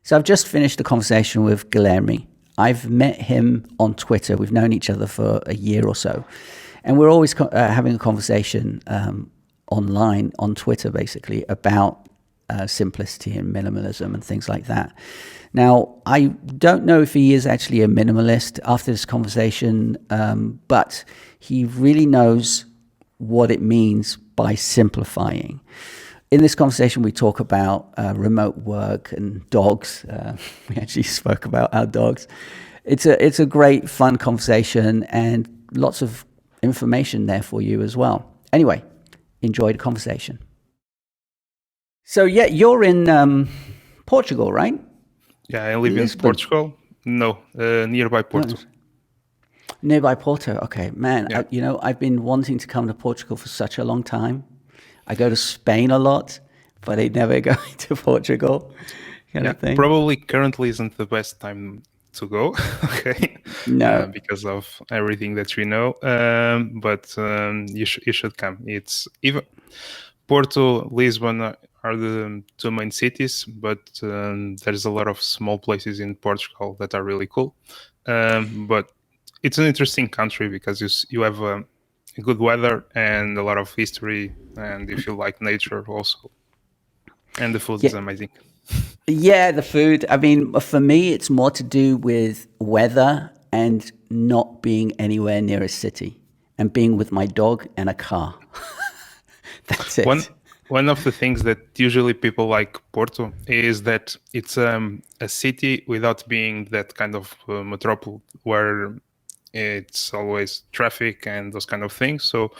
So I've just finished a conversation with Guilherme. I've met him on Twitter. We've known each other for a year or so. And we're always having a conversation online, on Twitter, basically, about simplicity and minimalism and things like that. Now, I don't know if he is actually a minimalist after this conversation, but he really knows what it means by simplifying. In this conversation, we talk about remote work and dogs. We actually spoke about our dogs. It's a great, fun conversation and lots of information there for you as well. Anyway, enjoy the conversation. So yeah, you're in Portugal, right? Yeah, I live in Lisbon. Portugal. No, nearby Porto. Nearby Porto. Okay, man. Yeah. I've been wanting to come to Portugal for such a long time. I go to Spain a lot, but I never go to Portugal, kind of thing. Probably currently isn't the best time to go, okay? No. Because of everything that we know. But you should come. It's even Porto, Lisbon are the two main cities, but there's a lot of small places in Portugal that are really cool. But it's an interesting country because you have good weather and a lot of history, and if you like nature also, and the food is amazing. Yeah, the food. I mean, for me, it's more to do with weather and not being anywhere near a city and being with my dog and a car. That's it. One of the things that usually people like Porto is that it's a city without being that kind of metropolis where it's always traffic and those kind of things. So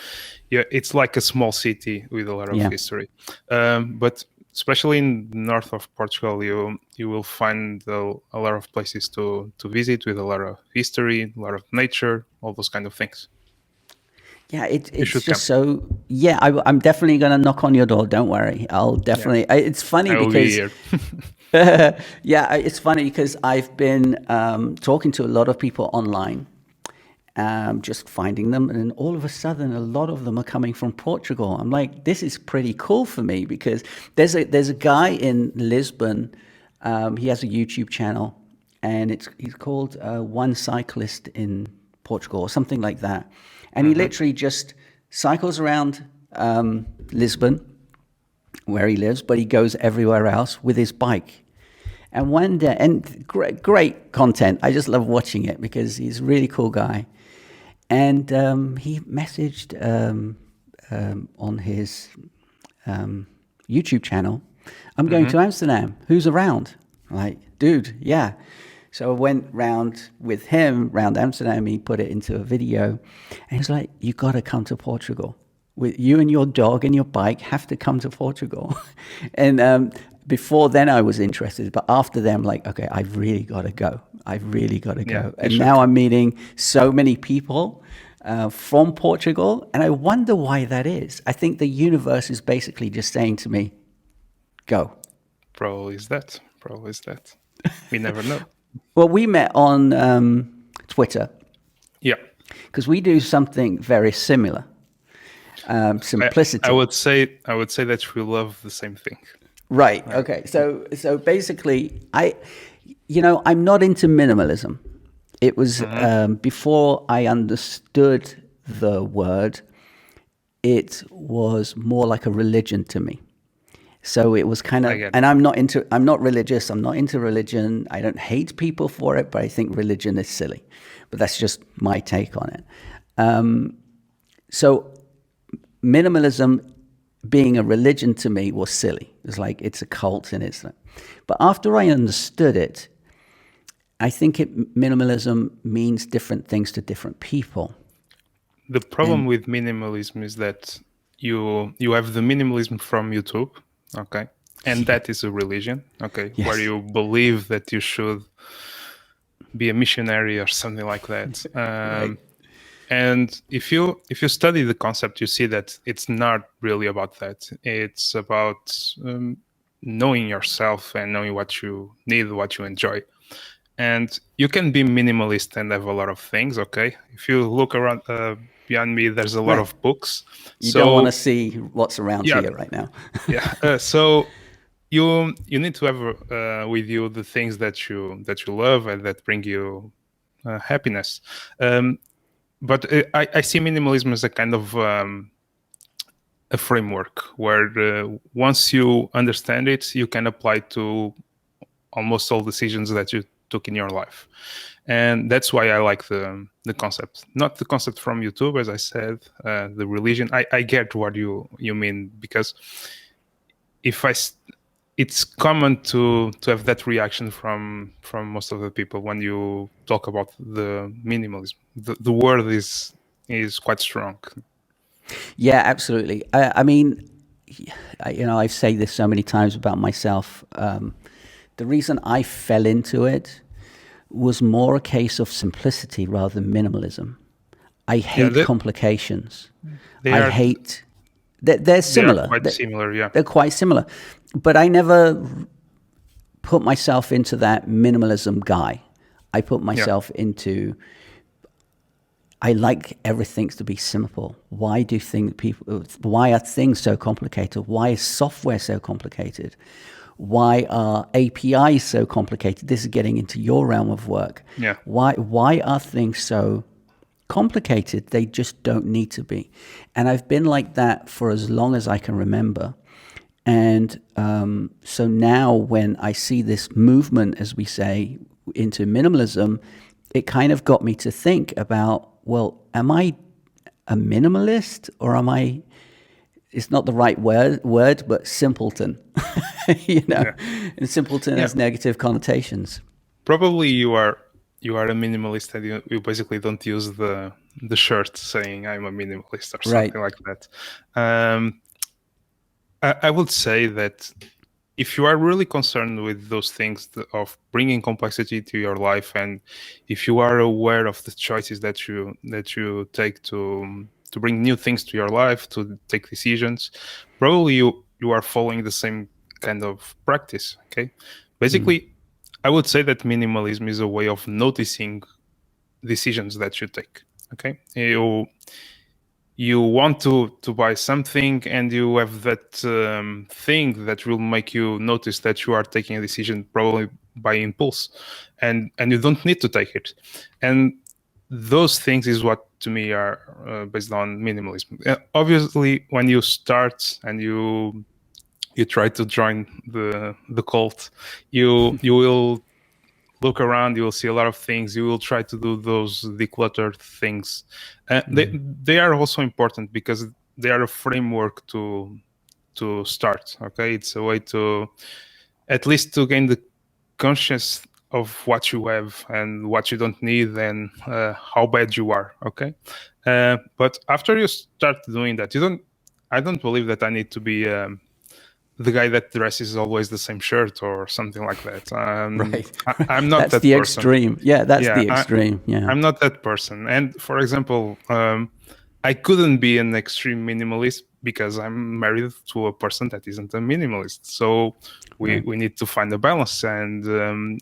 yeah, it's like a small city with a lot of history. But especially in the north of Portugal, you will find a lot of places to visit with a lot of history, a lot of nature, all those kind of things. Yeah, it's just so. Yeah, I'm definitely gonna knock on your door. Don't worry, I'll definitely. It's funny because yeah, it's funny because I've been talking to a lot of people online, just finding them, and all of a sudden, a lot of them are coming from Portugal. I'm like, this is pretty cool for me because there's a guy in Lisbon. He has a YouTube channel, and he's called One Cyclist in Portugal or something like that. And he literally just cycles around Lisbon, where he lives, but he goes everywhere else with his bike. And one day, and great content. I just love watching it because he's a really cool guy. And he messaged on his YouTube channel, "I'm going to Amsterdam. Who's around?" I'm like, dude, yeah. So I went round with him, round Amsterdam. He put it into a video. And he's like, you got to come to Portugal. With you and your dog and your bike have to come to Portugal. And before then I was interested. But after then, I'm like, okay, I've really got to go. I've really got to go. And now I'm meeting so many people from Portugal. And I wonder why that is. I think the universe is basically just saying to me, go. Probably is that. We never know. Well, we met on Twitter. Yeah. Because we do something very similar. Simplicity. I would say that we love the same thing. Right. Okay. So basically, I'm not into minimalism. It was before I understood the word. It was more like a religion to me. So it was kind of, and I'm not religious. I'm not into religion. I don't hate people for it, but I think religion is silly. But that's just my take on it. So minimalism being a religion to me was silly. It's like, it's a cult and it's, but after I understood it, I think minimalism means different things to different people. The problem with minimalism is that you have the minimalism from YouTube. Okay. And that is a religion. Okay. Yes. Where you believe that you should be a missionary or something like that. Right. And if you study the concept, you see that it's not really about that. It's about knowing yourself and knowing what you need, what you enjoy. And you can be minimalist and have a lot of things. Okay. If you look around behind me, there's a lot of books. You don't want to see what's around here right now. Yeah. So you need to have with you the things that you love and that bring you happiness. But I see minimalism as a kind of a framework where once you understand it, you can apply to almost all decisions that you took in your life. And that's why I like the concept, not the concept from YouTube, as I said, the religion. I get what you mean, because it's common to have that reaction from most of the people when you talk about the minimalism. The word is quite strong. Yeah, absolutely. I mean, I've said this so many times about myself. The reason I fell into it was more a case of simplicity rather than minimalism. I hate complications. They're similar. They are quite similar, yeah. They're quite similar. But I never put myself into that minimalism guy. I put myself into, I like everything to be simple. Why are things so complicated? Why is software so complicated? Why are APIs so complicated? This is getting into your realm of work. Yeah. Why are things so complicated? They just don't need to be. And I've been like that for as long as I can remember. And so now when I see this movement, as we say, into minimalism, it kind of got me to think about, well, am I a minimalist, or am I, it's not the right word, but simpleton, and simpleton has negative connotations. Probably you are a minimalist, and you basically don't use the shirt saying I'm a minimalist or something like that. I would say that if you are really concerned with those things of bringing complexity to your life, and if you are aware of the choices that you take to bring new things to your life, to take decisions, probably you are following the same kind of practice. Okay, basically, I would say that minimalism is a way of noticing decisions that you take. Okay, you want to buy something, and you have that thing that will make you notice that you are taking a decision probably by impulse, and you don't need to take it. And those things is what to me are based on minimalism. Obviously, when you start and you try to join the cult, you will look around, you will see a lot of things, you will try to do those decluttered things. They are also important because they are a framework to start. Okay, it's a way to at least to gain the conscience of what you have and what you don't need, and how bad you are. Okay, but after you start doing that, I don't believe that I need to be the guy that dresses always the same shirt or something like that. Right. I'm not that's that the person. Extreme. Yeah, that's the extreme. I'm not that person. And for example, I couldn't be an extreme minimalist because I'm married to a person that isn't a minimalist. So we need to find a balance. And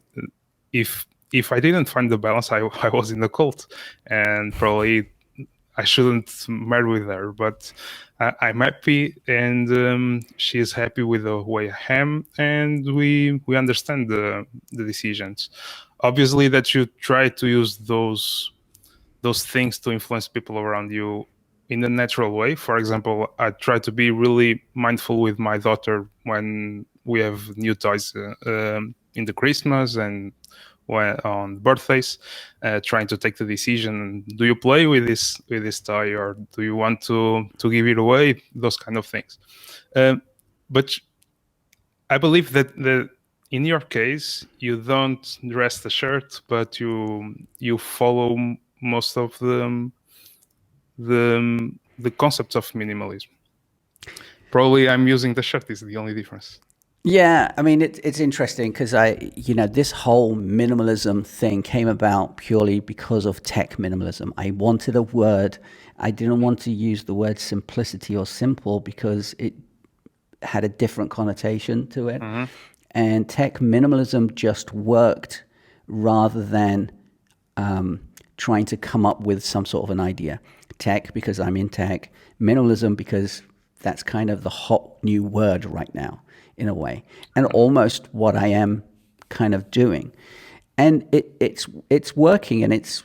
if I didn't find the balance, I was in the cult, and probably I shouldn't marry with her, but I'm happy, and she is happy with the way I am, and we understand the decisions. Obviously, that you try to use those things to influence people around you in a natural way. For example, I try to be really mindful with my daughter when we have new toys in the Christmas and on birthdays, trying to take the decision: do you play with this toy, or do you want to give it away? Those kind of things. But I believe that in your case, you don't dress the shirt, but you follow most of the concepts of minimalism. Probably I'm using the shirt is the only difference. Yeah, I mean, it's interesting because this whole minimalism thing came about purely because of tech minimalism. I wanted a word. I didn't want to use the word simplicity or simple because it had a different connotation to it. Mm-hmm. And tech minimalism just worked rather than trying to come up with some sort of an idea. Tech because I'm in tech, minimalism because that's kind of the hot new word right now. in a way, and almost what I am kind of doing. And it's working, and it's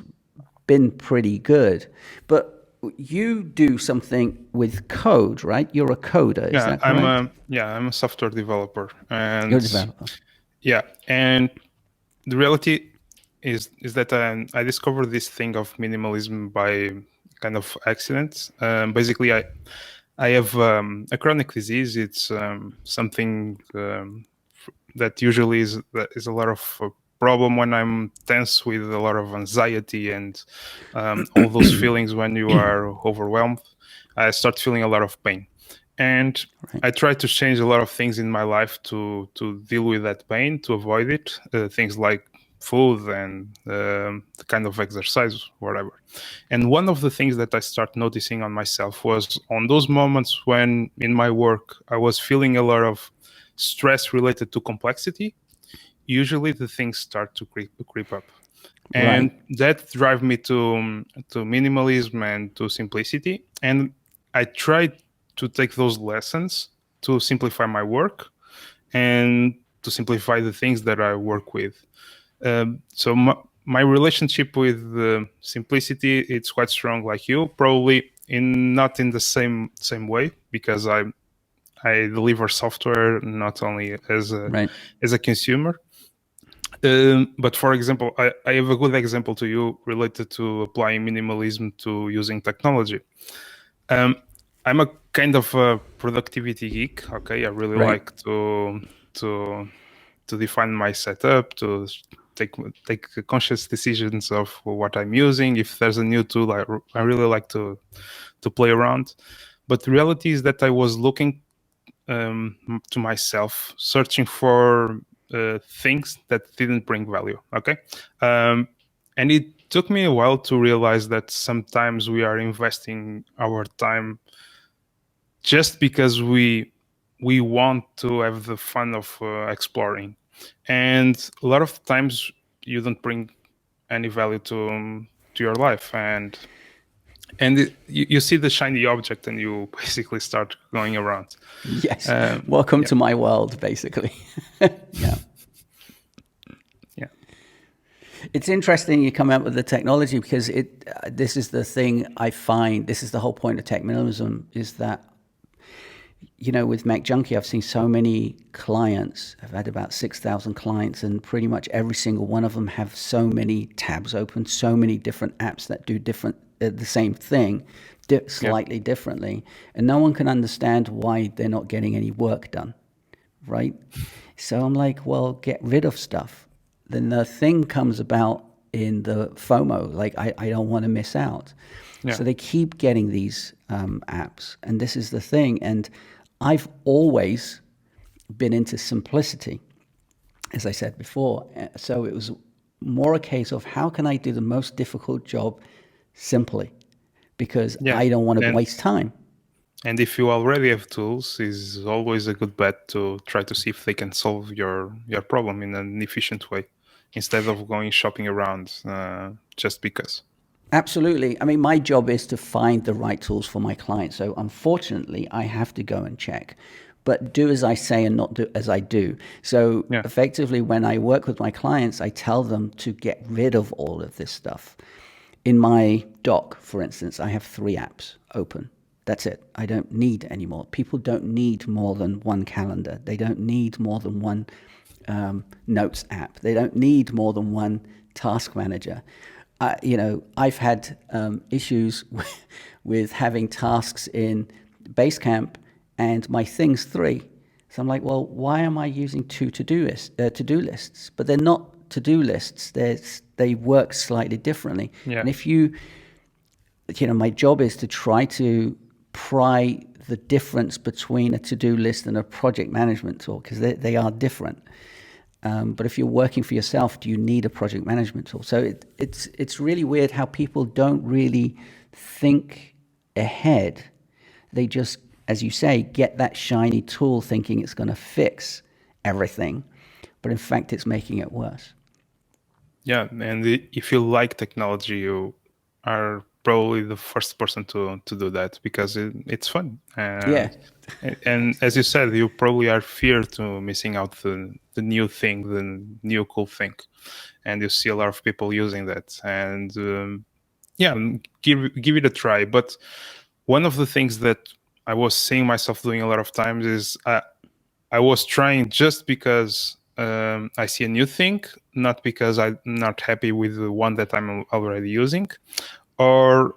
been pretty good. But you do something with code, right? You're a coder, is that correct? I'm a software developer, You're a and developer. yeah, and the reality is that I discovered this thing of minimalism by kind of accident. Basically, I have a chronic disease. It's something that usually is a lot of problem when I'm tense with a lot of anxiety and all those feelings when you are overwhelmed. I start feeling a lot of pain, and Right. I try to change a lot of things in my life to deal with that pain, to avoid it. Things like food and the kind of exercise, whatever. And one of the things that I start noticing on myself was on those moments when in my work I was feeling a lot of stress related to complexity. Usually the things start to creep up, Right. and that drive me to minimalism and to simplicity. And I try to take those lessons to simplify my work and to simplify the things that I work with. So my relationship with simplicity, it's quite strong, like you, probably in not in the same way, because I deliver software not only Right. as a consumer. But for example, I have a good example to you related to applying minimalism to using technology. Um, I'm a kind of a productivity geek. Okay, I really Right. like to to define my setup, to take conscious decisions of what I'm using. If there's a new tool, I really like to play around. But the reality is that I was looking to myself, searching for things that didn't bring value. Okay, and it took me a while to realize that sometimes we are investing our time just because we want to have the fun of exploring, and a lot of times you don't bring any value to your life, and you see the shiny object and you basically start going around. Yes. Welcome Yeah. to my world, basically. Yeah. Yeah. It's interesting you come out with the technology because this is the thing I find. This is the whole point of tech minimalism, is that, with Mac Junkie, I've seen so many clients. I've had about 6,000 clients, and pretty much every single one of them have so many tabs open, so many different apps that do the same thing, slightly differently, and no one can understand why they're not getting any work done, right? So I'm like, well, get rid of stuff. Then the thing comes about in the FOMO, like I don't want to miss out. Yeah. So they keep getting these apps, and this is the thing. And I've always been into simplicity, as I said before. So it was more a case of how can I do the most difficult job simply, because I don't want to waste time. And if you already have tools, is always a good bet to try to see if they can solve your problem in an efficient way, instead of going shopping around just because. Absolutely. I mean, my job is to find the right tools for my clients. So unfortunately, I have to go and check, but do as I say and not do as I do. So effectively, when I work with my clients, I tell them to get rid of all of this stuff. In my dock, for instance, I have 3 apps open. That's it. I don't need any more. People don't need more than one calendar. They don't need more than one notes app. They don't need more than one task manager. I've had issues with having tasks in Basecamp and my thing's 3. So I'm like, well, why am I using 2 to-do lists? But they're not to-do lists. They work slightly differently. Yeah. And if my job is to try to pry the difference between a to-do list and a project management tool, because they are different. But if you're working for yourself, do you need a project management tool? So it's really weird how people don't really think ahead. They just, as you say, get that shiny tool thinking it's going to fix everything. But in fact, it's making it worse. Yeah, and if you like technology, you are probably the first person to do that, because it's fun. Yeah. And as you said, you probably are feared to missing out the new thing, the new cool thing, and you see a lot of people using that. And yeah, give it a try. But one of the things that I was seeing myself doing a lot of times is I was trying just because I see a new thing, not because I'm not happy with the one that I'm already using, or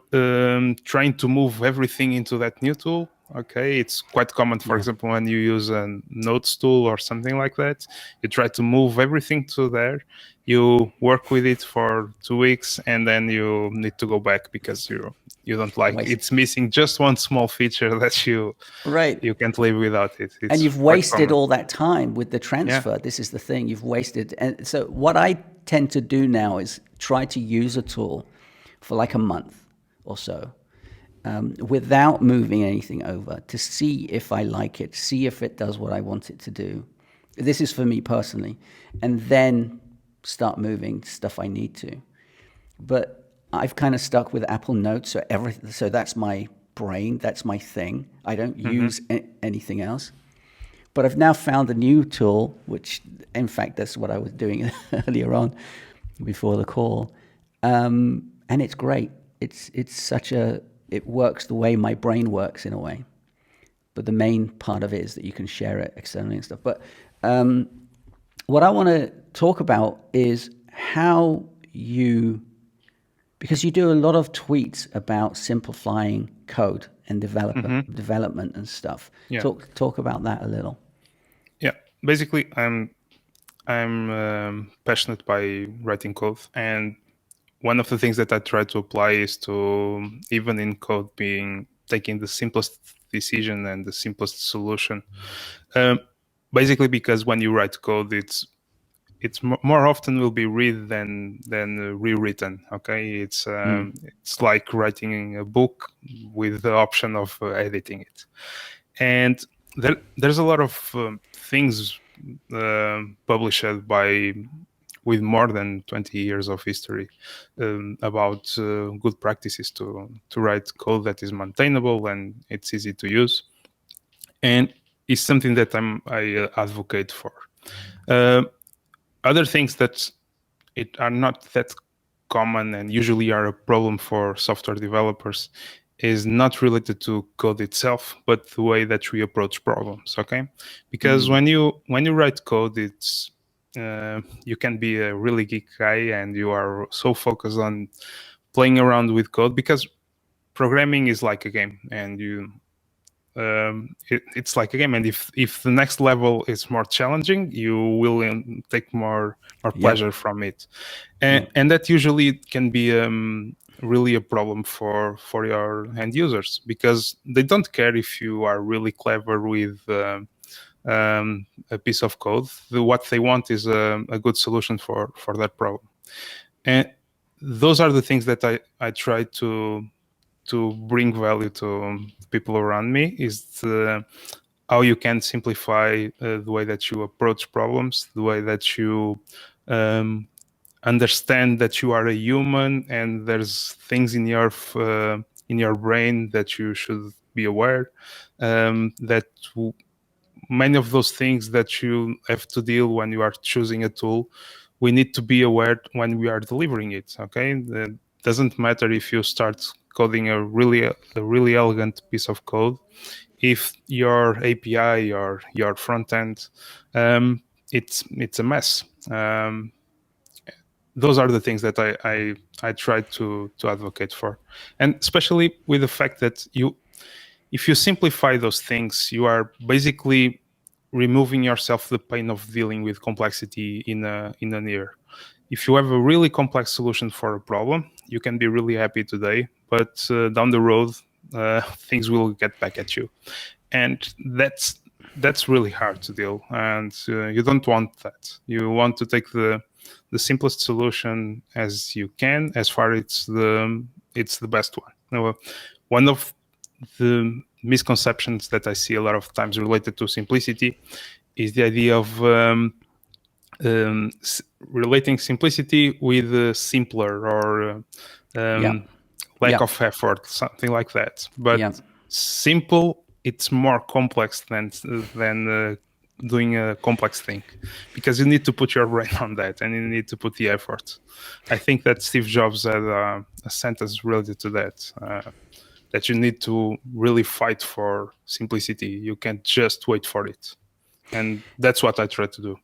trying to move everything into that new tool. Okay, it's quite common, for example, when you use a notes tool or something like that, you try to move everything to there, you work with it for 2 weeks, and then you need to go back because you don't like it's missing just one small feature that you can't live without it. And you've wasted all that time with the transfer. Yeah. This is the thing, you've wasted. And so what I tend to do now is try to use a tool for like a month or so, without moving anything over, to see if I like it, see if it does what I want it to do. This is for me personally. And then start moving stuff I need to. But I've kind of stuck with Apple Notes, so that's my brain, that's my thing. I don't use anything else. But I've now found a new tool, which, in fact, that's what I was doing earlier on, before the call, and it's great. It works the way my brain works in a way. But the main part of it is that you can share it externally and stuff. But what I want to talk about is how because you do a lot of tweets about simplifying code and development and stuff. Yeah. Talk about that a little. Yeah, basically, I'm passionate by writing code, and one of the things that I try to apply is to, even in code, taking the simplest decision and the simplest solution. Basically, because when you write code, it's more often will be read than rewritten. Okay, it's like writing a book with the option of editing it, and there's a lot of things published with more than 20 years of history about good practices to write code that is maintainable and it's easy to use, and it's something that I advocate for. Other things that are not that common and usually are a problem for software developers is not related to code itself, but the way that we approach problems. Okay, because when you write code, it's you can be a really geek guy and you are so focused on playing around with code, because programming is like a game, and it's like a game, and if the next level is more challenging, you will take more pleasure from it, and that usually can be really a problem for your end users, because they don't care if you are really clever with a piece of code. What they want is a good solution for that problem, and those are the things that I try to bring value to people around me, is how you can simplify the way that you approach problems, the way that you understand that you are a human and there's things in your brain that you should be aware, that many of those things that you have to deal when you are choosing a tool, we need to be aware when we are delivering it. Okay, it doesn't matter if you start coding a really elegant piece of code, if your API or your front end, it's a mess. Those are the things that I try to advocate for, and especially with the fact that if you simplify those things, you are basically removing yourself the pain of dealing with complexity in an year. If you have a really complex solution for a problem, you can be really happy today, but down the road, things will get back at you, and that's really hard to deal. And you don't want that. You want to take the simplest solution as you can, as far it's the best one. Now, one of the misconceptions that I see a lot of times related to simplicity is the idea of relating simplicity with simpler, or lack of effort, something like that. But simple, it's more complex than doing a complex thing, because you need to put your brain on that and you need to put the effort. I think that Steve Jobs had a sentence related to that, that you need to really fight for simplicity. You can't just wait for it. And that's what I try to do.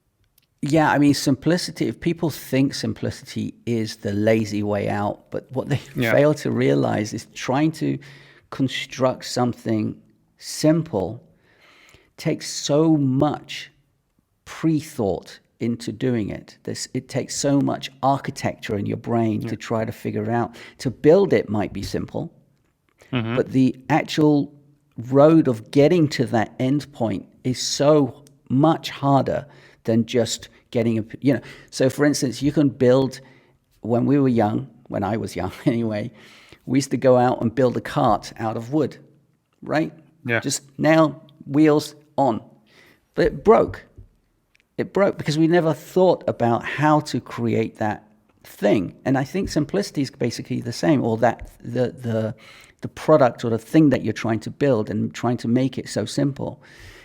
Yeah, I mean, simplicity, if people think simplicity is the lazy way out, but what they fail to realize is trying to construct something simple takes so much pre-thought into doing it. It takes so much architecture in your brain to try to figure out. To build it might be simple, but the actual road of getting to that end point is so much harder than just getting so for instance, you can build, when we were young, when I was young anyway, we used to go out and build a cart out of wood, right? Just nail wheels on. But it broke because we never thought about how to create that thing. And I think simplicity is basically the same, or that the product or the thing that you're trying to build and trying to make it so simple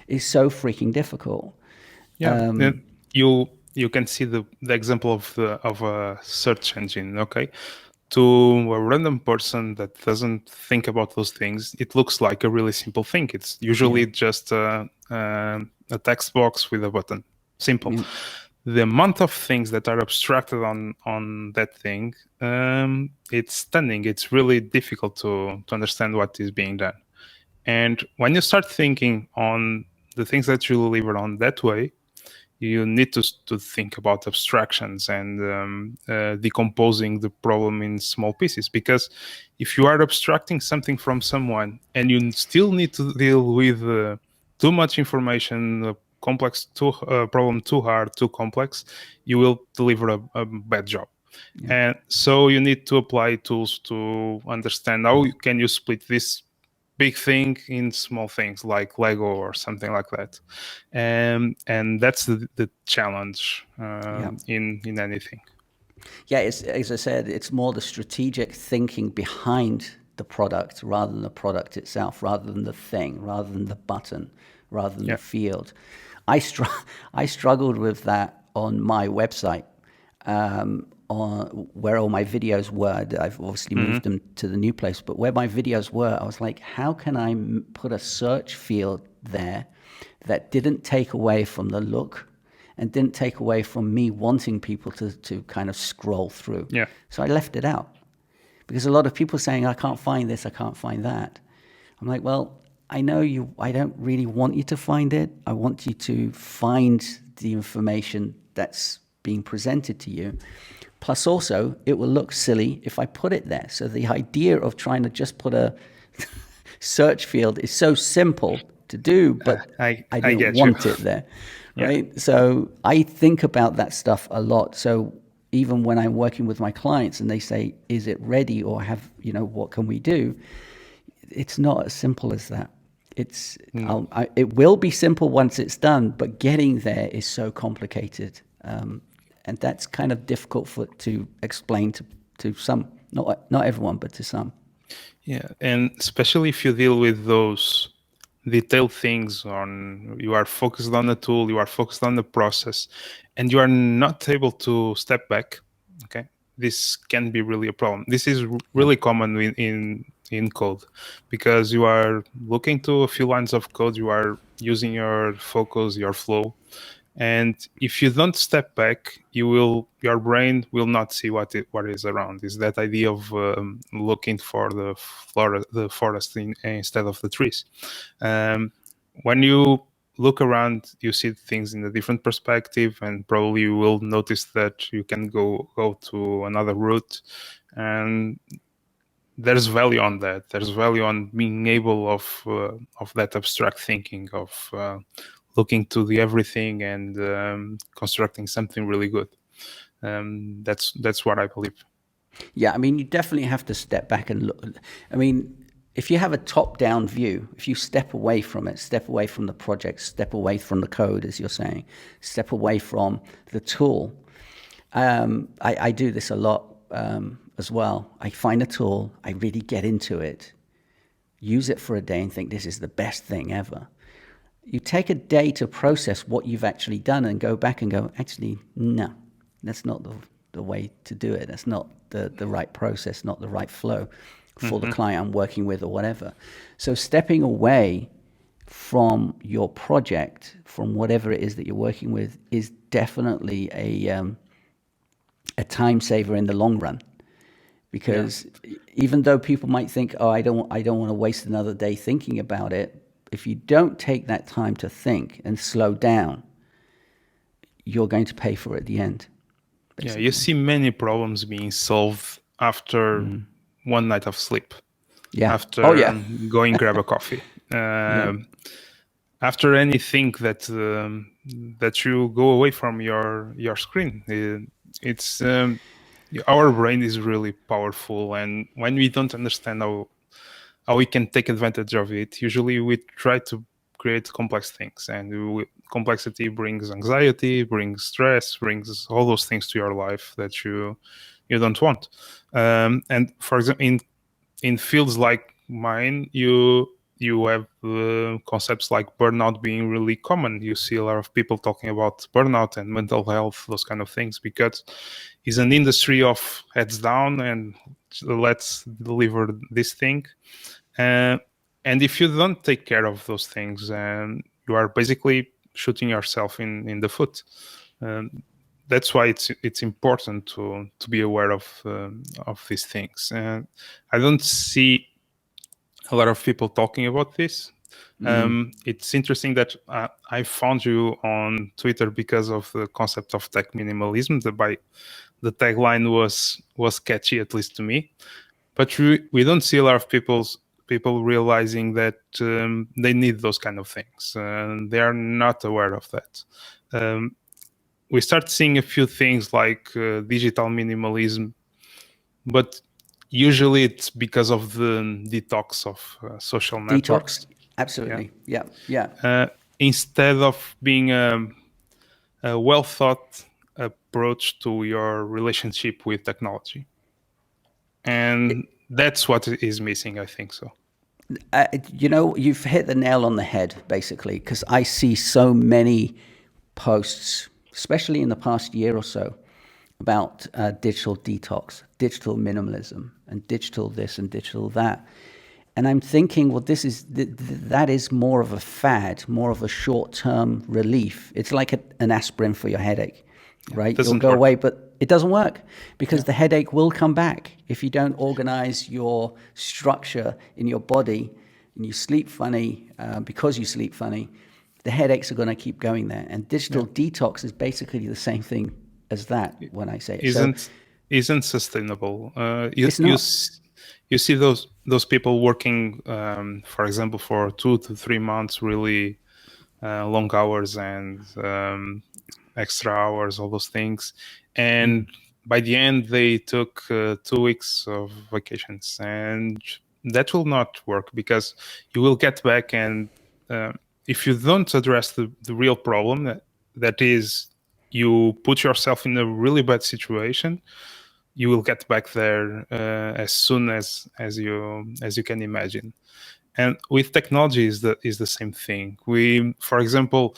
is so freaking difficult. You can see the example of a search engine. Okay, to a random person that doesn't think about those things, it looks like a really simple thing. It's usually just a text box with a button. Simple. The amount of things that are abstracted on that thing, it's stunning. It's really difficult to understand what is being done. And when you start thinking on the things that you deliver on that way, you need to think about abstractions and decomposing the problem in small pieces. Because if you are abstracting something from someone and you still need to deal with too much information, complex, problem too hard, too complex, you will deliver a bad job. And so you need to apply tools to understand how can you split this big thing in small things like Lego or something like that. And that's the challenge in anything. Yeah, it's, as I said, it's more the strategic thinking behind the product rather than the product itself, rather than the thing, rather than the button, rather than the field. I struggled with that on my website, on where all my videos were. I've obviously moved them to the new place, but where my videos were, I was like, how can I put a search field there that didn't take away from the look and didn't take away from me wanting people to kind of scroll through? So I left it out, because a lot of people saying, I can't find this, I can't find that. I'm like, well, I know I don't really want you to find it. I want you to find the information that's being presented to you. Plus also, it will look silly if I put it there. So the idea of trying to just put a search field is so simple to do, but I didn't want it there, right? So I think about that stuff a lot. So even when I'm working with my clients and they say, is it ready, or what can we do? It's not as simple as that. It will be simple once it's done, but getting there is so complicated. And that's kind of difficult to explain to some, not everyone, but to some. Yeah, and especially if you deal with those detailed things, you are focused on the tool, you are focused on the process, and you are not able to step back. Okay, this can be really a problem. This is really common in code, because you are looking to a few lines of code, you are using your focus, your flow. And if you don't step back, your brain will not see what is around. Is that idea of looking for the forest instead of the trees. When you look around, you see things in a different perspective, and probably you will notice that you can go to another route. And there's value on that. There's value on being able of that abstract thinking, of looking to the everything and constructing something really good. That's what I believe. Yeah, I mean, you definitely have to step back and look. I mean, if you have a top-down view, if you step away from it, step away from the project, step away from the code, as you're saying, step away from the tool. I do this a lot. as well. I find a tool, I really get into it, use it for a day and think this is the best thing ever. You take a day to process what you've actually done and go back and go, actually, no, that's not the way to do it. That's not the right process, not the right flow for the client I'm working with or whatever. So stepping away from your project, from whatever it is that you're working with, is definitely a time saver in the long run. Because even though people might think, oh, I don't want to waste another day thinking about it, if you don't take that time to think and slow down, you're going to pay for it at the end. Basically. Yeah, you see many problems being solved after one night of sleep. Yeah. After going grab a coffee. After anything that you go away from your screen. It's our brain is really powerful, and when we don't understand how we can take advantage of it, usually we try to create complex things, and complexity brings anxiety, brings stress, brings all those things to your life that you don't want. And for example, in fields like mine, you have concepts like burnout being really common. You see a lot of people talking about burnout and mental health, those kind of things, because it's an industry of heads down and let's deliver this thing. And if you don't take care of those things, you are basically shooting yourself in the foot. That's why it's important to be aware of these things. I don't see a lot of people talking about this. It's interesting that I found you on Twitter because of the concept of tech minimalism. The tagline was catchy, at least to me. But we don't see a lot of people realizing that they need those kind of things. They are not aware of that. We start seeing a few things like digital minimalism, but usually it's because of the detox of social networks. Absolutely. Yeah. Instead of being a well thought approach to your relationship with technology. And that's what is missing, I think so. You've hit the nail on the head, basically, because I see so many posts, especially in the past year or so, about digital detox, digital minimalism, and digital this and digital that. And I'm thinking, well, that is more of a fad, more of a short-term relief. It's like an aspirin for your headache, right? You'll go away, but it doesn't work because the headache will come back if you don't organize your structure in your body and you sleep funny because you sleep funny. The headaches are going to keep going there. And digital detox is basically the same thing as that when I say it. Isn't sustainable. It's not. You see those people working, for example, for 2 to 3 months, really long hours and extra hours, all those things. And by the end, they took 2 weeks of vacations. And that will not work because you will get back. And if you don't address the real problem, that is, you put yourself in a really bad situation, you will get back there as soon as you can imagine. And with technology is the same thing. For example,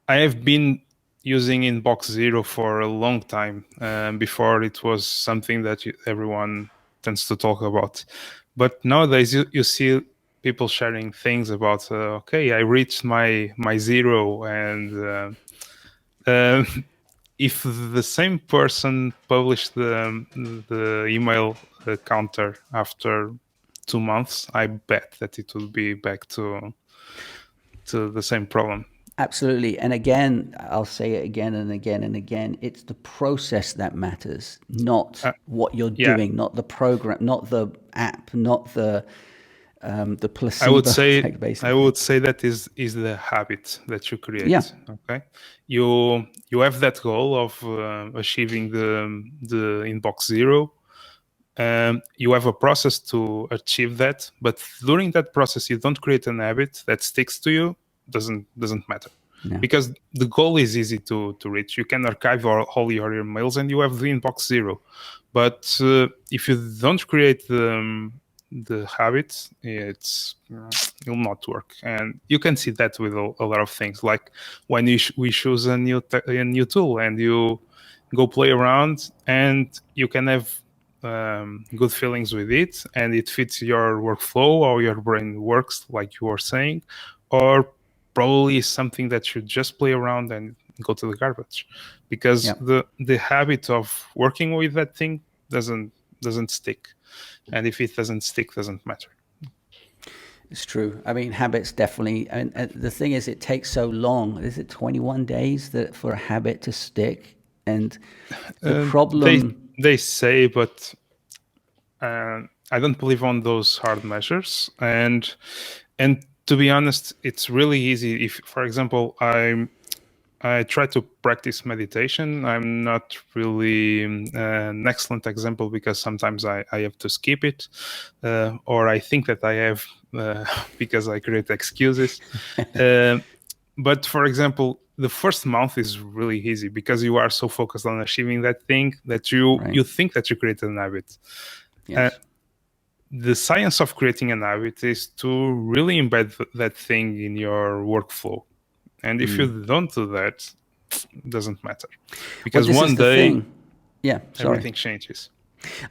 I have been using Inbox Zero for a long time before it was something that everyone tends to talk about. But nowadays you see people sharing things about okay, I reached my zero, and if the same person published the email counter after 2 months, I bet that it will be back to the same problem. Absolutely. And again, I'll say it again and again and again. It's the process that matters, not what you're doing, not the program, not the app, not the placebo effect, basically. I would say that is the habit that you create. Yeah. Okay. You have that goal of achieving the Inbox Zero. You have a process to achieve that, but during that process, you don't create an habit that sticks to you. Doesn't matter. because the goal is easy to reach. You can archive all your emails and you have the inbox zero. But if you don't create the habits, it will not work. And you can see that with a lot of things, like when we choose a new tool and you go play around, and you can have good feelings with it, and it fits your workflow or your brain works, like you were saying, or probably something that you just play around and go to the garbage, because the habit of working with that thing doesn't stick, and if it doesn't stick, doesn't matter. It's true. I mean, habits definitely. And the thing is, it takes so long. Is it 21 days for a habit to stick? And the problem they say, but I don't believe on those hard measures. And to be honest, it's really easy. If, for example, I try to practice meditation. I'm not really an excellent example because sometimes I have to skip it, or I think that I have because I create excuses. But for example, the first month is really easy because you are so focused on achieving that thing that you think that you created an habit. Yes. The science of creating an habit is to really embed that thing in your workflow. And if you don't do that, it doesn't matter. Because one day, everything changes.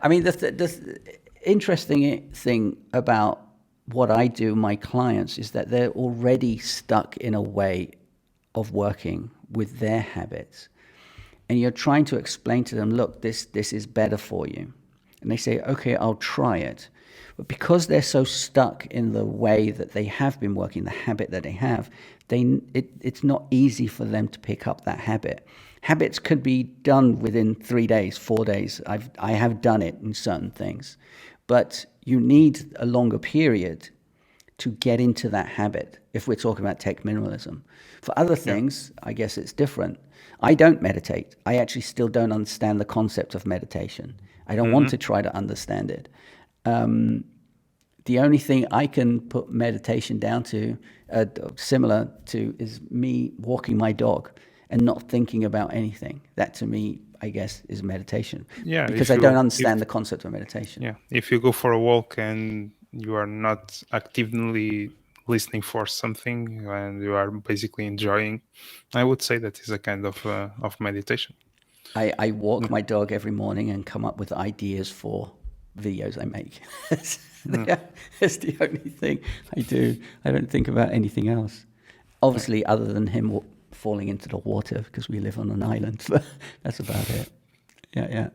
I mean, the interesting thing about what I do, my clients, is that they're already stuck in a way of working with their habits. And you're trying to explain to them, look, this is better for you. And they say, okay, I'll try it. But because they're so stuck in the way that they have been working, the habit that they have, it's not easy for them to pick up that habit. Habits could be done within 3 days, 4 days. I have done it in certain things. But you need a longer period to get into that habit if we're talking about tech minimalism. For other things, I guess it's different. I don't meditate. I actually still don't understand the concept of meditation. I don't want to try to understand it. The only thing I can put meditation down to, similar to, is me walking my dog and not thinking about anything. That to me, I guess, is meditation. Yeah, because I don't understand the concept of meditation. Yeah, if you go for a walk and you are not actively listening for something and you are basically enjoying, I would say that is a kind of meditation. I walk my dog every morning and come up with ideas for videos I make. That's the only thing I do. I don't think about anything else. Obviously, other than him falling into the water, because we live on an island. That's about it. Yeah.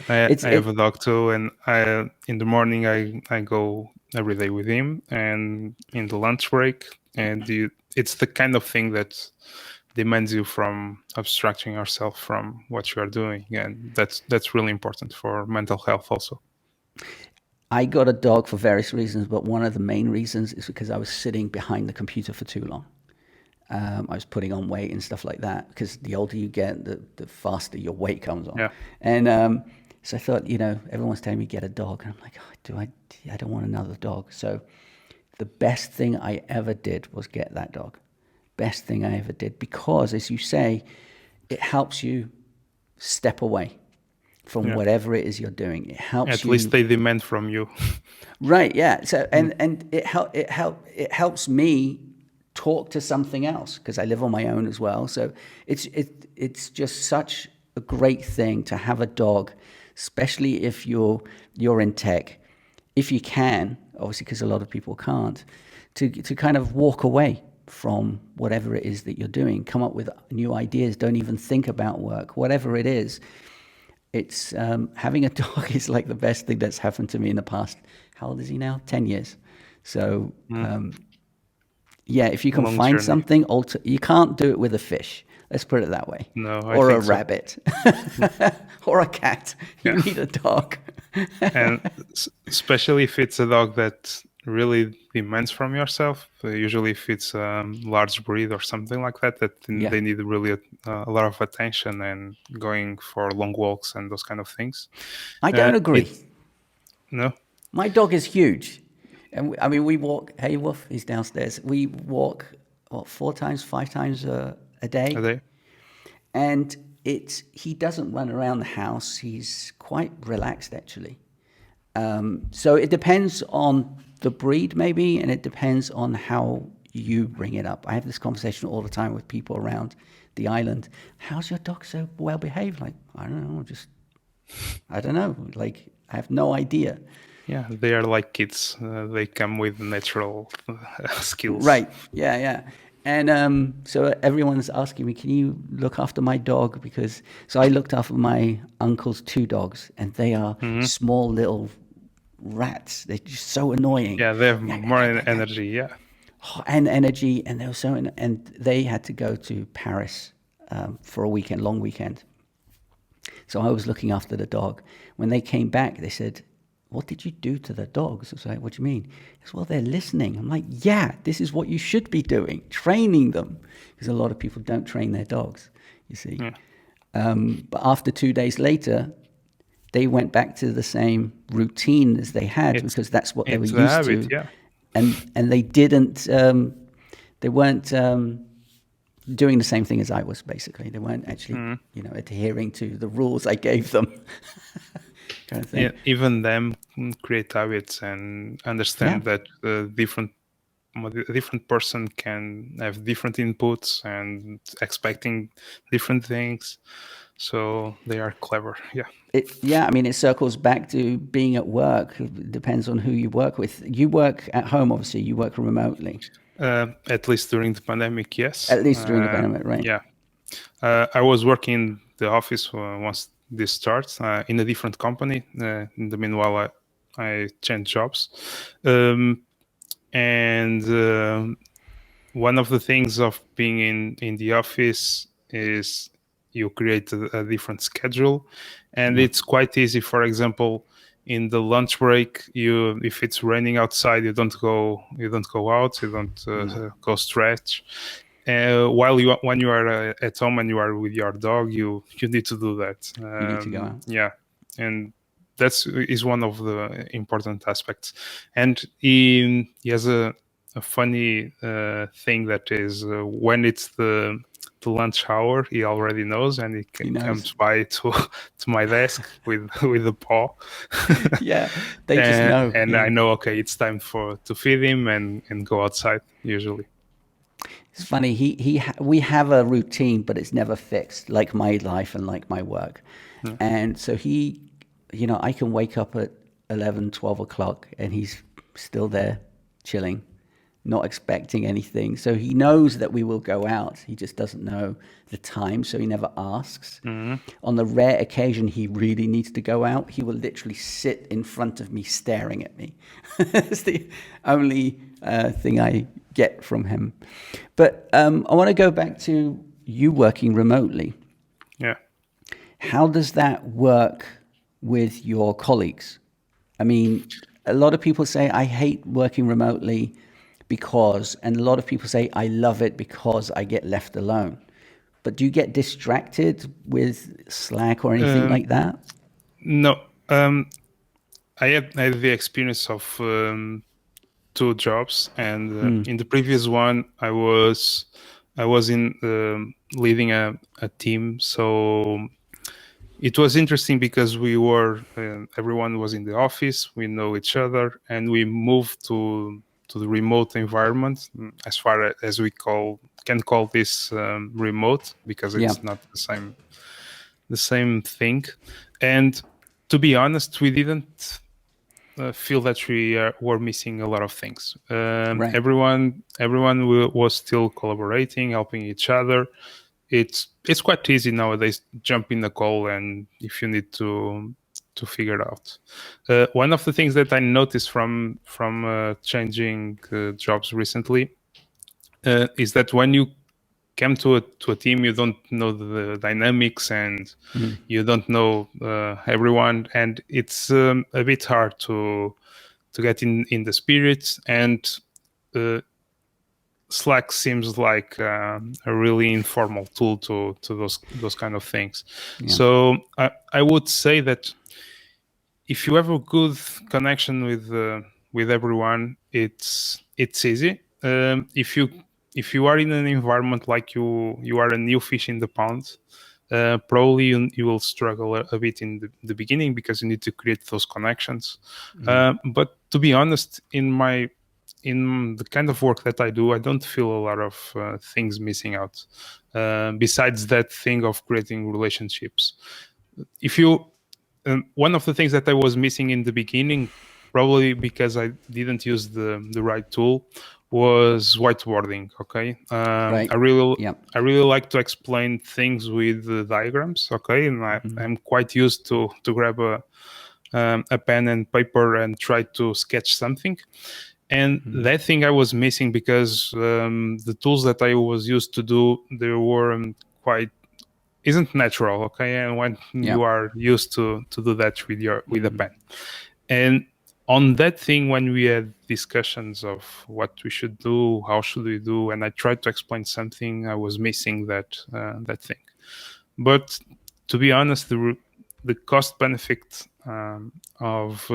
I have a dog too, and in the morning I go every day with him, and in the lunch break, and it's the kind of thing that demands you from abstracting yourself from what you are doing, and that's really important for mental health also. I got a dog for various reasons, but one of the main reasons is because I was sitting behind the computer for too long. I was putting on weight and stuff like that, because the older you get, the faster your weight comes on. Yeah. And so I thought, everyone's telling me get a dog. And I'm like, I don't want another dog. So the best thing I ever did was get that dog. Best thing I ever did, because, as you say, it helps you step away from whatever it is you're doing. It helps At least they demand from you. Right, yeah. So and it helps me talk to something else, because I live on my own as well. So it's just such a great thing to have a dog, especially if you're in tech. If you can, obviously, because a lot of people can't, to kind of walk away from whatever it is that you're doing, come up with new ideas, don't even think about work, whatever it is. It's having a dog is like the best thing that's happened to me in the past. How old is he now? 10 years. So if you can find something, you can't do it with a fish. Let's put it that way. No, or a rabbit, or a cat. You need a dog. And especially if it's a dog that really demands from yourself. Usually if it's a large breed or something like that they need really a lot of attention and going for long walks and those kind of things. I don't agree. No? My dog is huge. And we walk, hey Wolf, he's downstairs. We walk 4 times, 5 times a day. A day? And he doesn't run around the house. He's quite relaxed, actually. So it depends on the breed, maybe, and it depends on how you bring it up. I have this conversation all the time with people around the island. How's your dog so well behaved? Like, I don't know, I don't know. Like, I have no idea. Yeah, they are like kids. They come with natural skills. Right. Yeah, yeah. And so everyone's asking me, can you look after my dog? So I looked after my uncle's 2 dogs, and they are small little rats. They're just so annoying. Yeah, they have more energy. Yeah. And energy, and they were and they had to go to Paris for a weekend, long weekend. So I was looking after the dog. When they came back, they said, "What did you do to the dogs?" I was like, "What do you mean?" He said, "Well, they're listening." I'm like, "Yeah, this is what you should be doing, training them," because a lot of people don't train their dogs, you see. Yeah. But after 2 days later, they went back to the same routine as they had, because that's what they were used to. Yeah. And they didn't, they weren't doing the same thing as I was, basically. They weren't actually, adhering to the rules I gave them. Kind of thing. Yeah, even them create habits and understand that a different person can have different inputs and expecting different things. So they are clever. Yeah. I mean, it circles back to being at work. It depends on who you work with. You work at home, obviously. You work remotely. At least during the pandemic, yes. At least during the pandemic, right? Yeah. I was working in the office once this starts in a different company. In the meanwhile, I changed jobs. And one of the things of being in the office is you create a different schedule, and it's quite easy. For example, in the lunch break, if it's raining outside, you don't go out, you don't go stretch. When you are at home and you are with your dog, you need to do that. You need to go out. Yeah, and that is one of the important aspects. And he has a funny thing that is when it's the lunch hour, he already knows, and he comes by to my desk with the paw. Yeah, they just know. And I know, okay, it's time to feed him and go outside usually. It's funny. We have a routine, but it's never fixed, like my life and like my work. And so I can wake up at 11, 12 o'clock and he's still there chilling, not expecting anything. So he knows that we will go out. He just doesn't know the time, so he never asks. On the rare occasion he really needs to go out, he will literally sit in front of me staring at me. It's the only thing I get from him. But I want to go back to you working remotely. Yeah. How does that work with your colleagues? I mean, a lot of people say, I hate working remotely and a lot of people say, I love it because I get left alone. But do you get distracted with Slack or anything like that? No. I had the experience of 2 jobs, and in the previous one, I was in leading a team. So it was interesting because we were everyone was in the office, we know each other, and we moved to the remote environment, as far as we can call this remote, because it's not the same thing. And to be honest, we didn't feel that we were missing a lot of things. Right. Everyone was still collaborating, helping each other. It's quite easy nowadays. Jump in the call, and if you need to figure it out. One of the things that I noticed from changing jobs recently is that when you come to a team, you don't know the dynamics, and you don't know everyone, and it's a bit hard to get in the spirit. And Slack seems like a really informal tool to those kind of things. Yeah. So I would say that if you have a good connection with everyone, it's easy. If you if you are in an environment like you are a new fish in the pond, probably you will struggle a bit in the beginning because you need to create those connections. But to be honest, in the kind of work that I do, I don't feel a lot of things missing out. Besides that thing of creating relationships, if you one of the things that I was missing in the beginning, probably because I didn't use the right tool, was whiteboarding. Okay, Right. I really like to explain things with diagrams. Okay, and I'm quite used to grab a pen and paper and try to sketch something. And that thing I was missing because the tools that I was used to do, they were quite isn't natural. Okay, and when you are used to do that with a pen, and on that thing, when we had discussions of what we should do, how should we do, and I tried to explain something, I was missing that thing. But to be honest, the cost benefit of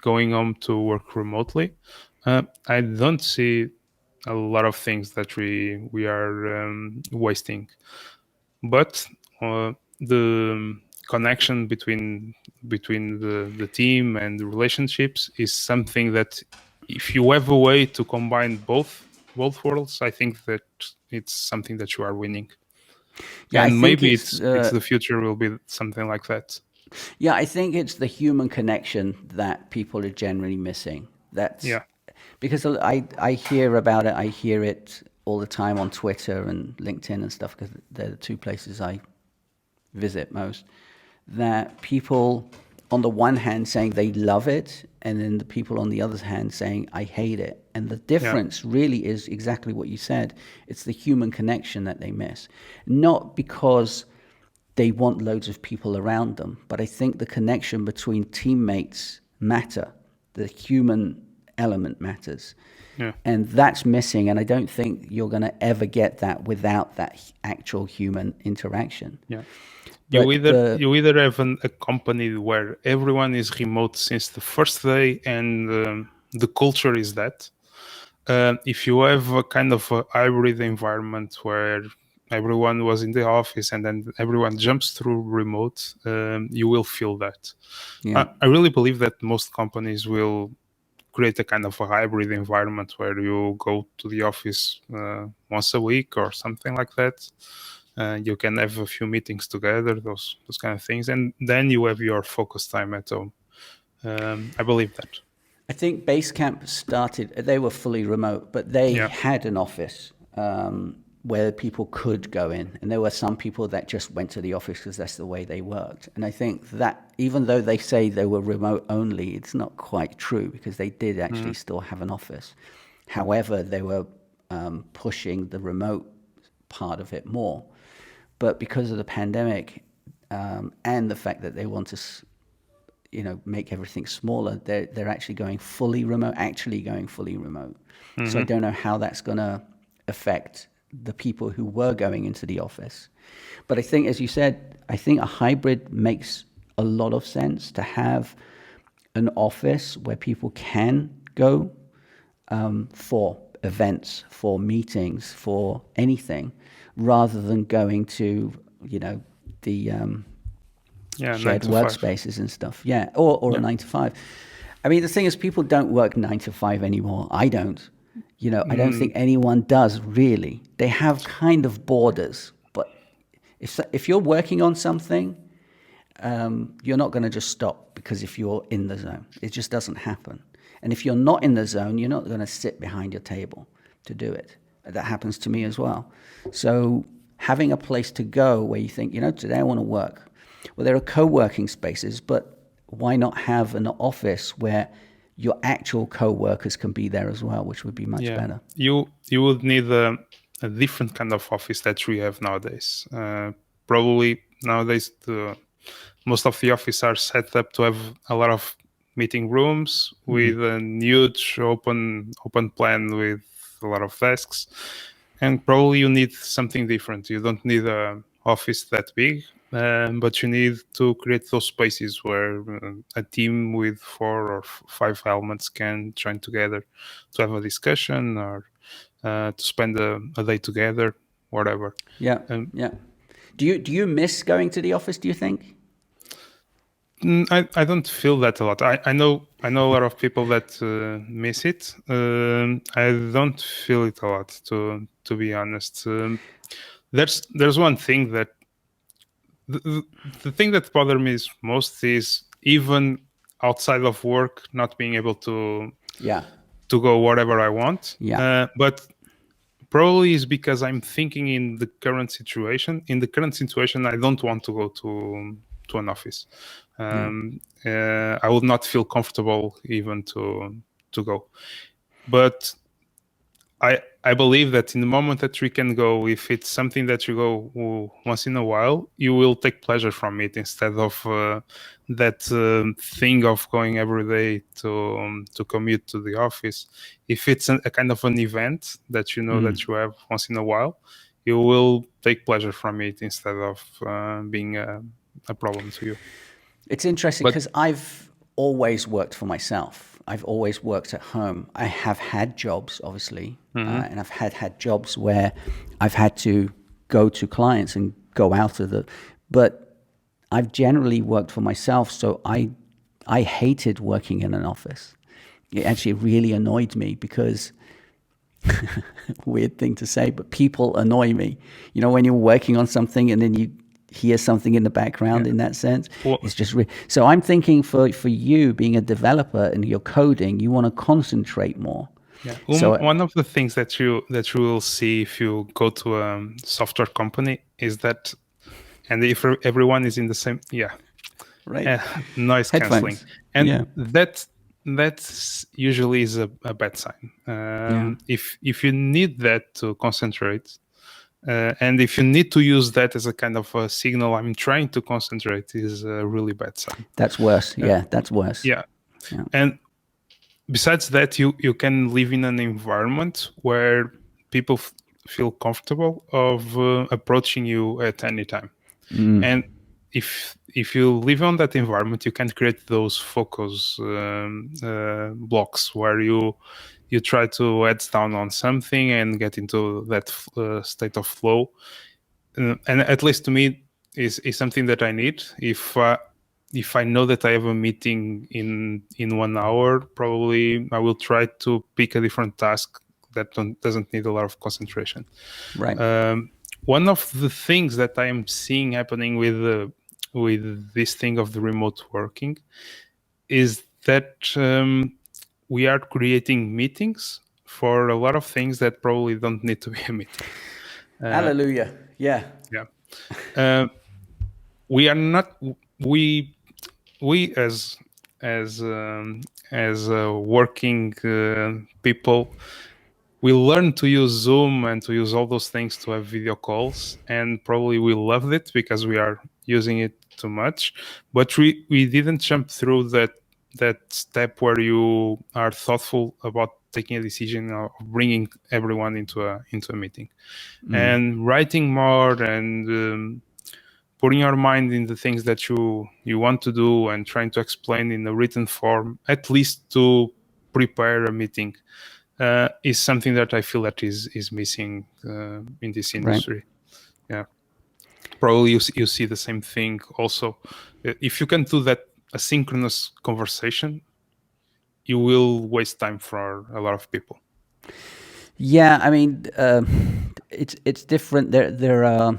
going home to work remotely, I don't see a lot of things that we are wasting. But the connection between the team and the relationships is something that if you have a way to combine both worlds, I think that it's something that you are winning. Yeah, And maybe it's the future will be something like that. Yeah, I think it's the human connection that people are generally missing. That's because I hear about it. I hear it all the time on Twitter and LinkedIn and stuff, because they're the two places I visit most. That people on the one hand saying they love it, and then the people on the other hand saying I hate it. And the difference really is exactly what you said. It's the human connection that they miss. Not because they want loads of people around them, but I think the connection between teammates matter. The human element matters. And that's missing, and I don't think you're going to ever get that without that actual human interaction. You either have a company where everyone is remote since the first day, and the culture is that. If you have a kind of a hybrid environment where everyone was in the office and then everyone jumps through remote, you will feel that. I really believe that most companies will create a kind of a hybrid environment where you go to the office once a week or something like that. You can have a few meetings together, those kind of things, and then you have your focus time at home. I believe that. I think Basecamp started, they were fully remote, but they had an office where people could go in. And there were some people that just went to the office because that's the way they worked. And I think that even though they say they were remote only, it's not quite true, because they did actually still have an office. However, they were pushing the remote part of it more. But because of the pandemic and the fact that they want to make everything smaller, they're actually going fully remote. So I don't know how that's going to affect the people who were going into the office. But I think, as you said, I think a hybrid makes a lot of sense, to have an office where people can go for events, for meetings, for anything, rather than going to, the shared workspaces and stuff. Or a 9 to 5. I mean, the thing is, people don't work 9 to 5 anymore. I don't. I don't think anyone does, really. They have kind of borders, but if you're working on something, you're not going to just stop because if you're in the zone. It just doesn't happen. And if you're not in the zone, you're not going to sit behind your table to do it. That happens to me as well. So having a place to go where you think, today I want to work. Well, there are co-working spaces, but why not have an office where your actual co-workers can be there as well, which would be much better. You would need a different kind of office that we have nowadays. Probably nowadays most of the offices are set up to have a lot of meeting rooms with a huge open plan with a lot of desks, and probably you need something different. You don't need an office that big. But you need to create those spaces where a team with 4 or 5 elements can join together to have a discussion or to spend a day together, whatever. Yeah. Do you miss going to the office, do you think? I don't feel that a lot. I know a lot of people that miss it. I don't feel it a lot, to be honest. There's one thing that the thing that bothers me most is, even outside of work, not being able to go wherever I want. But probably is because I'm thinking in the current situation. In the current situation, I don't want to go to an office. I would not feel comfortable even to go. But I believe that in the moment that we can go, if it's something that you go once in a while, you will take pleasure from it, instead of that thing of going every day to commute to the office. If it's a kind of an event that you know that you have once in a while, you will take pleasure from it, instead of being a problem to you. It's interesting because I've always worked for myself. I've always worked at home. I have had jobs, obviously, and I've had jobs where I've had to go to clients and go out of the. But I've generally worked for myself, so I hated working in an office. It actually really annoyed me because. Weird thing to say, but people annoy me. You know, when you're working on something and then you hear something in the background, in that sense, it's just so I'm thinking for you being a developer and you're coding, you want to concentrate more. So one of the things that you will see if you go to a software company is that, and if everyone is in the same, noise canceling, and that usually is a bad sign. If you need that to concentrate, and if you need to use that as a kind of a signal, I'm trying to concentrate, is a really bad sign. That's worse. That's worse. And besides that, you can live in an environment where people feel comfortable of approaching you at any time. And if you live on that environment, you can create those focus blocks where you try to head down on something and get into that state of flow. And at least to me, is something that I need. If I know that I have a meeting in 1 hour, probably I will try to pick a different task that doesn't need a lot of concentration. One of the things that I am seeing happening with this thing of the remote working is that we are creating meetings for a lot of things that probably don't need to be a meeting. Hallelujah. Yeah. We are not. We as working people, we learn to use Zoom and to use all those things to have video calls, and probably we loved it because we are using it too much. But we didn't jump through that step where you are thoughtful about taking a decision of bringing everyone into a meeting, and writing more, and putting your mind in the things that you want to do, and trying to explain in a written form, at least to prepare a meeting, is something that I feel that is missing in this industry. Probably you see the same thing also. If you can do that asynchronous conversation, you will waste time for a lot of people. Yeah, I mean, it's different. There are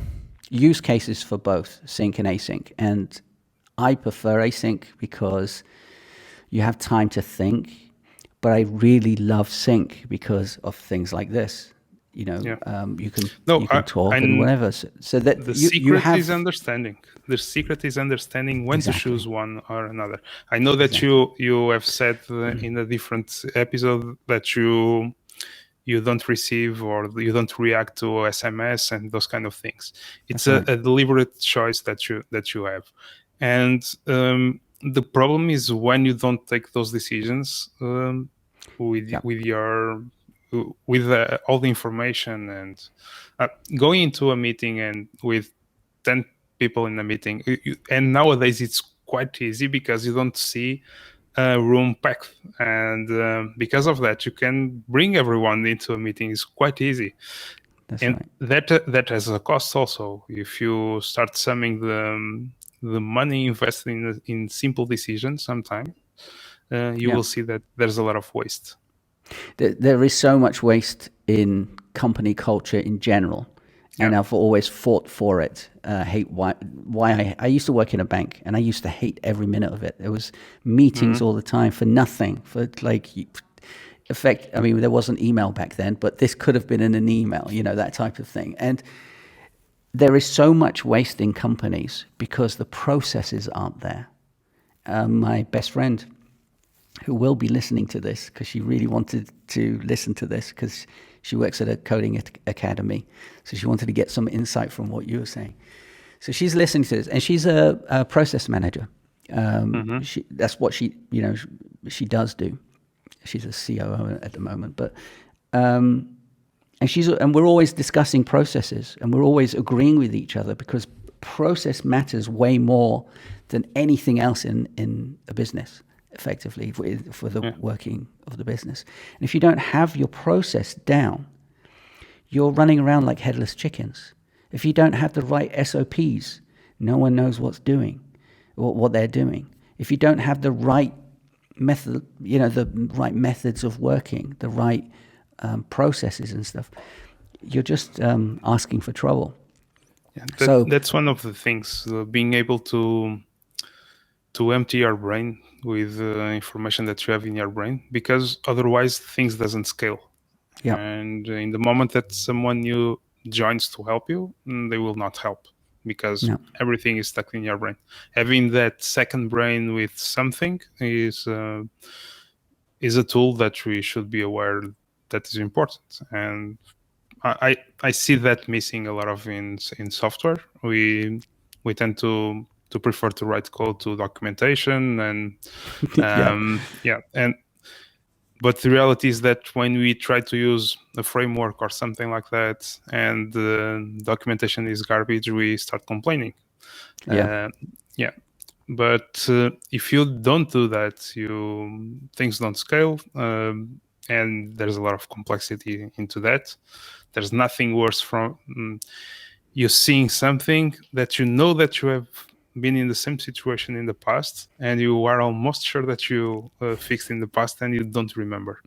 use cases for both sync and async, and I prefer async because you have time to think. But I really love sync because of things like this. You know, you can talk and whatever. So that the secret is understanding. The secret is understanding when to choose one or another. I know that you have said in a different episode that you don't receive or you don't react to SMS and those kind of things. It's a deliberate choice that you have. And the problem is when you don't take those decisions with all the information, and going into a meeting and with 10 people in the meeting. And nowadays it's quite easy because you don't see room packed, and because of that, you can bring everyone into a meeting. It's quite easy. That's And right. that has a cost also. If you start summing the money invested in simple decisions, sometimes you will see that there's a lot of waste. There is so much waste in company culture in general, and I've always fought for it. Hate why I used to work in a bank, and I used to hate every minute of it. There was meetings all the time for nothing, for like effect. I mean, there wasn't email back then, but this could have been in an email, that type of thing. And there is so much waste in companies because the processes aren't there. My best friend, who will be listening to this because she really wanted to listen to this because she works at a coding academy. So she wanted to get some insight from what you were saying. So she's listening to this, and she's a process manager. That's what she does do. She's a COO at the moment, but and we're always discussing processes, and we're always agreeing with each other because process matters way more than anything else in a business, effectively, for the working of the business. And if you don't have your process down, you're running around like headless chickens. If you don't have the right SOPs, no one knows what they're doing. If you don't have the right method, the right methods of working, the right processes and stuff, you're just asking for trouble. Yeah, that's one of the things, being able to empty your brain with information that you have in your brain, because otherwise things doesn't scale. Yeah. And in the moment that someone new joins to help you, they will not help because everything is stuck in your brain. Having that second brain with something is a tool that we should be aware that is important. And I see that missing a lot of in software. We tend to prefer to write code to documentation and but the reality is that when we try to use a framework or something like that, and the documentation is garbage, we start complaining. But if you don't do that, things don't scale, and there's a lot of complexity into that. There's nothing worse from you seeing something that you know that you have been in the same situation in the past, and you are almost sure that you fixed in the past, and you don't remember,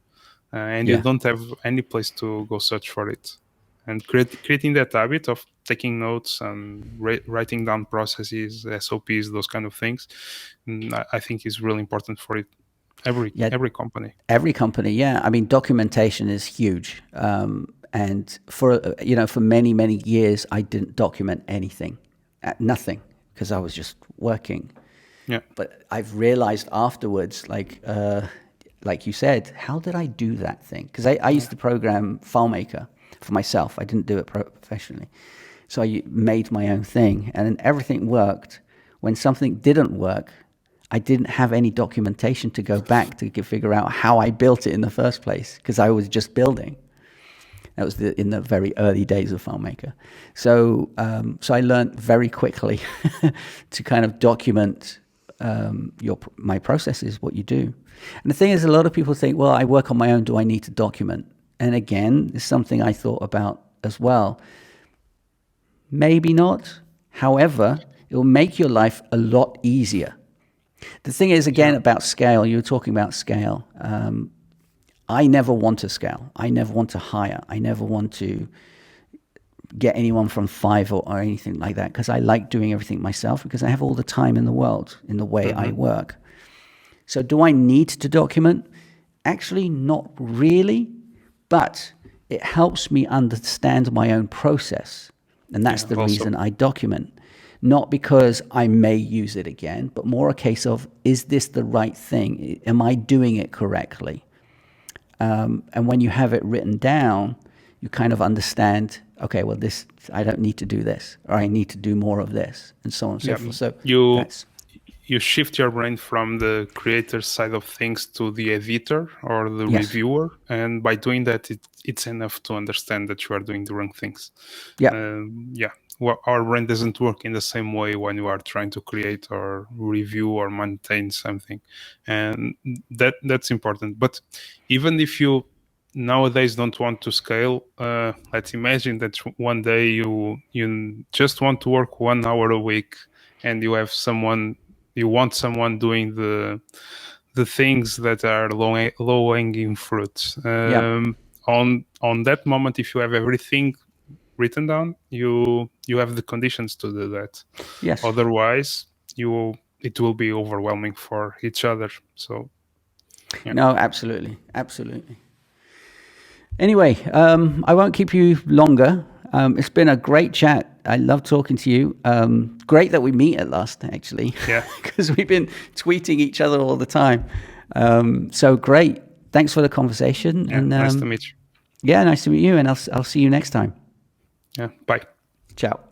and you don't have any place to go search for it. And creating that habit of taking notes and writing down processes, SOPs, those kind of things, I think is really important for it. Every company. Every company, yeah. I mean, documentation is huge. And for many years, I didn't document anything, nothing, because I was just working. Yeah. But I've realized afterwards, like you said, how did I do that thing? Because I used to program FileMaker for myself. I didn't do it professionally. So I made my own thing, and everything worked. When something didn't work, I didn't have any documentation to go back to figure out how I built it in the first place, because I was just building. That was in the very early days of FileMaker. So I learned very quickly to kind of document my processes, what you do. And the thing is, a lot of people think, well, I work on my own. Do I need to document? And again, it's something I thought about as well. Maybe not. However, it will make your life a lot easier. The thing is, again, about scale, you were talking about scale. I never want to scale. I never want to hire. I never want to get anyone from Fiverr or anything like that, because I like doing everything myself, because I have all the time in the world in the way I work. So do I need to document? Actually, not really, but it helps me understand my own process. And that's the reason I document. Not because I may use it again, but more a case of, is this the right thing? Am I doing it correctly? And when you have it written down, you kind of understand, okay, well, I don't need to do this, or I need to do more of this, and so on and so forth. So you shift your brain from the creator side of things to the editor or the reviewer, and by doing that, it's enough to understand that you are doing the wrong things. our brain doesn't work in the same way when you are trying to create or review or maintain something, and that's important. But even if you nowadays don't want to scale, let's imagine that one day you just want to work 1 hour a week, and you want someone doing the things that are low hanging fruits. On that moment, if you have everything written down, you have the conditions to do that. Yes. Otherwise, it will be overwhelming for each other. So yeah. No, absolutely. Anyway, I won't keep you longer. It's been a great chat. I love talking to you. Great that we meet at last, actually. Yeah. Because we've been tweeting each other all the time. So great. Thanks for the conversation. Yeah, and nice to meet you. Yeah, nice to meet you. And I'll see you next time. Yeah. Bye. Ciao.